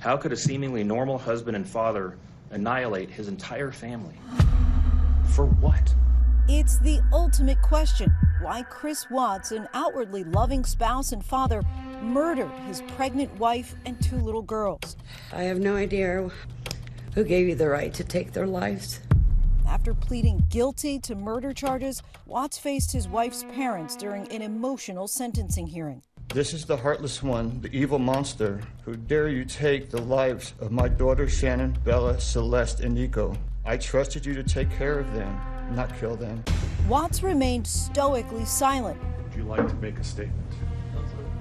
How could a seemingly normal husband and father annihilate his entire family? For what? It's the ultimate question, why Chris Watts, an outwardly loving spouse and father, murdered his pregnant wife and 2 little girls. I have no idea who gave you the right to take their lives. After pleading guilty to murder charges, Watts faced his wife's parents during an emotional sentencing hearing. This is the heartless one, the evil monster, who dare you take the lives of my daughters Shannon, Bella, Celeste, and Nico. I trusted you to take care of them, not kill them. Watts remained stoically silent. Would you like to make a statement?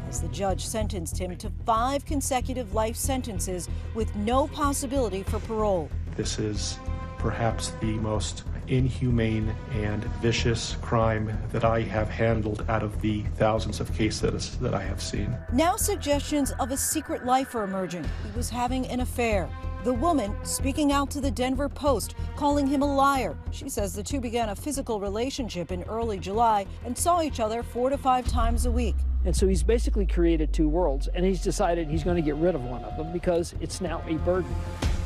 As the judge sentenced him to 5 consecutive life sentences with no possibility for parole. This is perhaps the most inhumane and vicious crime that I have handled out of the thousands of cases that I have seen. Now suggestions of a secret life are emerging. He was having an affair. The woman speaking out to the Denver Post, calling him a liar. She says the two began a physical relationship in early July and saw each other 4 to 5 times a week. And so he's basically created 2 worlds, and he's decided he's going to get rid of one of them because it's now a burden.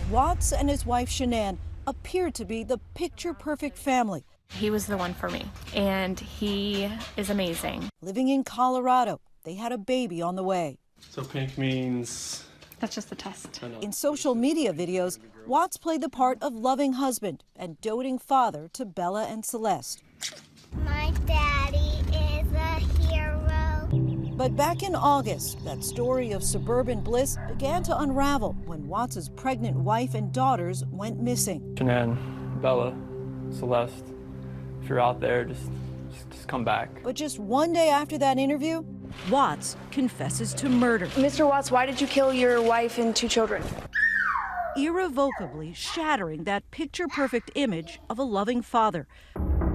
Watts and his wife Shanann appeared to be the picture-perfect family. He was the one for me, and he is amazing. Living in Colorado, they had a baby on the way. So pink means... That's just the test. In social media videos, Watts played the part of loving husband and doting father to Bella and Celeste. My daddy is a hero. But back in August, that story of suburban bliss began to unravel when Watts' pregnant wife and daughters went missing. Shanann, Bella, Celeste, if you're out there, just come back. But just one day after that interview, Watts confesses to murder. Mr. Watts, why did you kill your wife and 2 children? Irrevocably shattering that picture-perfect image of a loving father.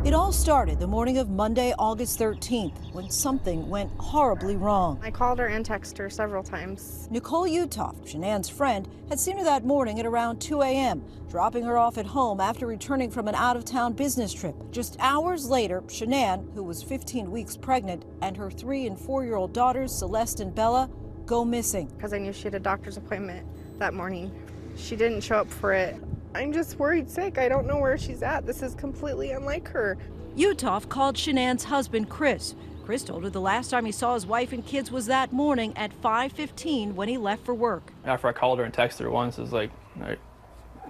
It all started the morning of Monday, August 13th, when something went horribly wrong. I called her and texted her several times. Nicole Utoft, Shanann's friend, had seen her that morning at around 2 a.m., dropping her off at home after returning from an out-of-town business trip. Just hours later, Shanann, who was 15 weeks pregnant, and her 3- and 4-year-old daughters, Celeste and Bella, go missing. Because I knew she had a doctor's appointment that morning. She didn't show up for it. I'm just worried sick. I don't know where she's at. This is completely unlike her. Utoft called Shanann's husband, Chris. Chris told her the last time he saw his wife and kids was that morning at 5:15 when he left for work. After I called her and texted her once, it was like,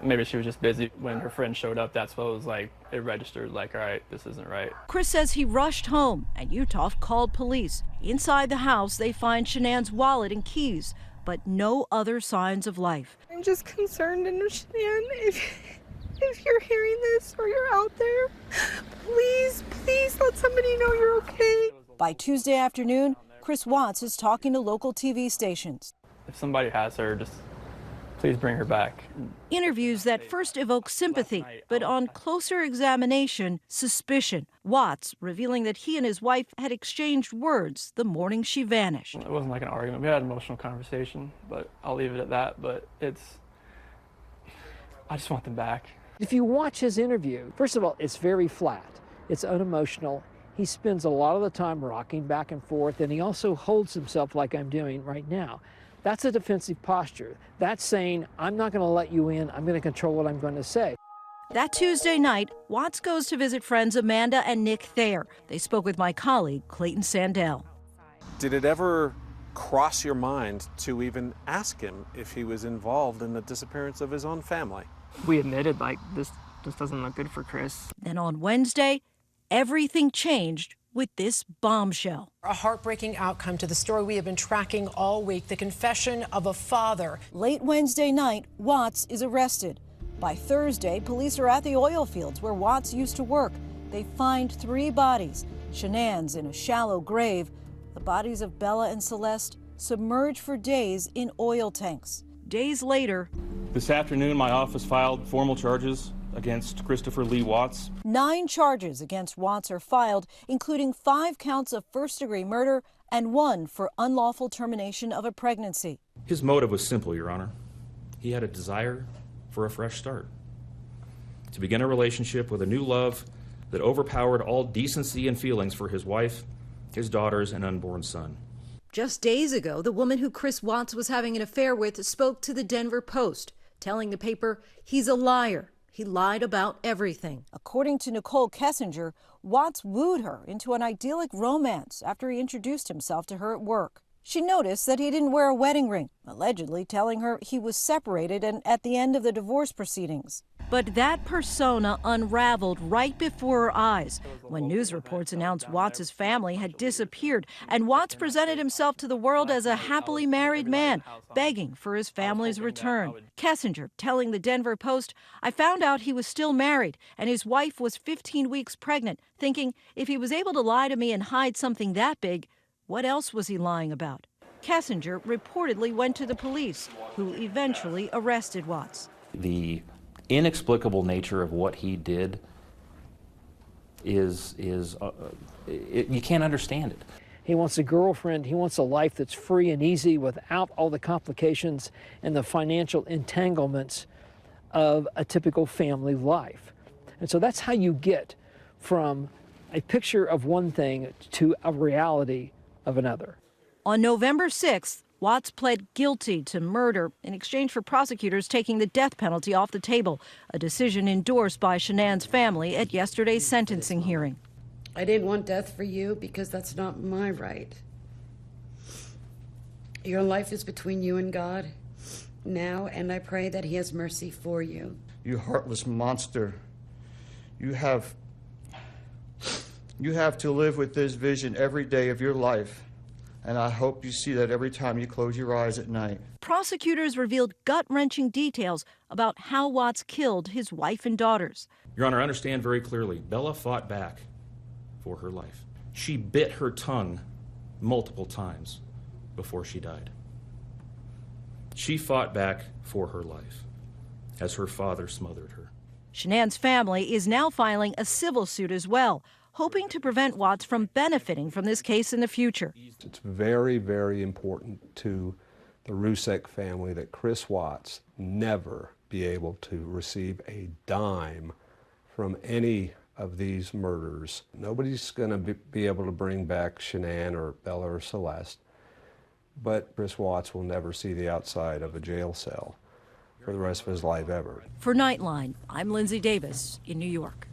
maybe she was just busy. When her friend showed up, that's what it was like. It registered like, all right, this isn't right. Chris says he rushed home and Utoft called police. Inside the house, they find Shanann's wallet and keys, but no other signs of life. I'm just concerned, and Shanann, if you're hearing this or you're out there, please let somebody know you're okay. By Tuesday afternoon, Chris Watts is talking to local TV stations. If somebody has her, just please bring her back. Interviews that first evoke sympathy, but on closer examination, suspicion. Watts revealing that he and his wife had exchanged words the morning she vanished. It wasn't like an argument. We had an emotional conversation, but I'll leave it at that. But I just want them back. If you watch his interview, first of all, it's very flat. It's unemotional. He spends a lot of the time rocking back and forth, and he also holds himself like I'm doing right now. That's a defensive posture. That's saying, I'm not going to let you in. I'm going to control what I'm going to say. That Tuesday night, Watts goes to visit friends Amanda and Nick Thayer. They spoke with my colleague, Clayton Sandell. Did it ever cross your mind to even ask him if he was involved in the disappearance of his own family? We admitted, like, this doesn't look good for Chris. Then on Wednesday, everything changed with this bombshell. A heartbreaking outcome to the story we have been tracking all week, the confession of a father. Late Wednesday night, Watts is arrested. By Thursday, police are at the oil fields where Watts used to work. They find 3 bodies. Shanann's in a shallow grave. The bodies of Bella and Celeste submerged for days in oil tanks. Days later, This afternoon, my office filed formal charges against Christopher Lee Watts. 9 charges against Watts are filed, including 5 counts of first-degree murder and 1 for unlawful termination of a pregnancy. His motive was simple, Your Honor. He had a desire for a fresh start, to begin a relationship with a new love that overpowered all decency and feelings for his wife, his daughters, and unborn son. Just days ago, the woman who Chris Watts was having an affair with spoke to the Denver Post, telling the paper he's a liar. He lied about everything. According to Nicole Kessinger, Watts wooed her into an idyllic romance after he introduced himself to her at work. She noticed that he didn't wear a wedding ring, allegedly telling her he was separated and at the end of the divorce proceedings. But that persona unraveled right before her eyes when news reports announced Watts' family had disappeared, and Watts presented himself to the world as a happily married man, begging for his family's return. Kessinger telling the Denver Post, "I found out he was still married and his wife was 15 weeks pregnant, thinking if he was able to lie to me and hide something that big, what else was he lying about?" Kessinger reportedly went to the police, who eventually arrested Watts. The inexplicable nature of what he did is you can't understand it. He wants a girlfriend. He wants a life that's free and easy without all the complications and the financial entanglements of a typical family life. And so that's how you get from a picture of one thing to a reality of another. On November 6th, Watts pled guilty to murder in exchange for prosecutors taking the death penalty off the table, a decision endorsed by Shanann's family at yesterday's sentencing hearing. I didn't want death for you because that's not my right. Your life is between you and God now, and I pray that He has mercy for you. You heartless monster. You have to live with this vision every day of your life. And I hope you see that every time you close your eyes at night. Prosecutors revealed gut-wrenching details about how Watts killed his wife and daughters. Your Honor, understand very clearly, Bella fought back for her life. She bit her tongue multiple times before she died. She fought back for her life as her father smothered her. Shanann's family is now filing a civil suit as well, hoping to prevent Watts from benefiting from this case in the future. It's very, very important to the Rusek family that Chris Watts never be able to receive a dime from any of these murders. Nobody's going to be able to bring back Shanann or Bella or Celeste, but Chris Watts will never see the outside of a jail cell for the rest of his life ever. For Nightline, I'm Lindsay Davis in New York.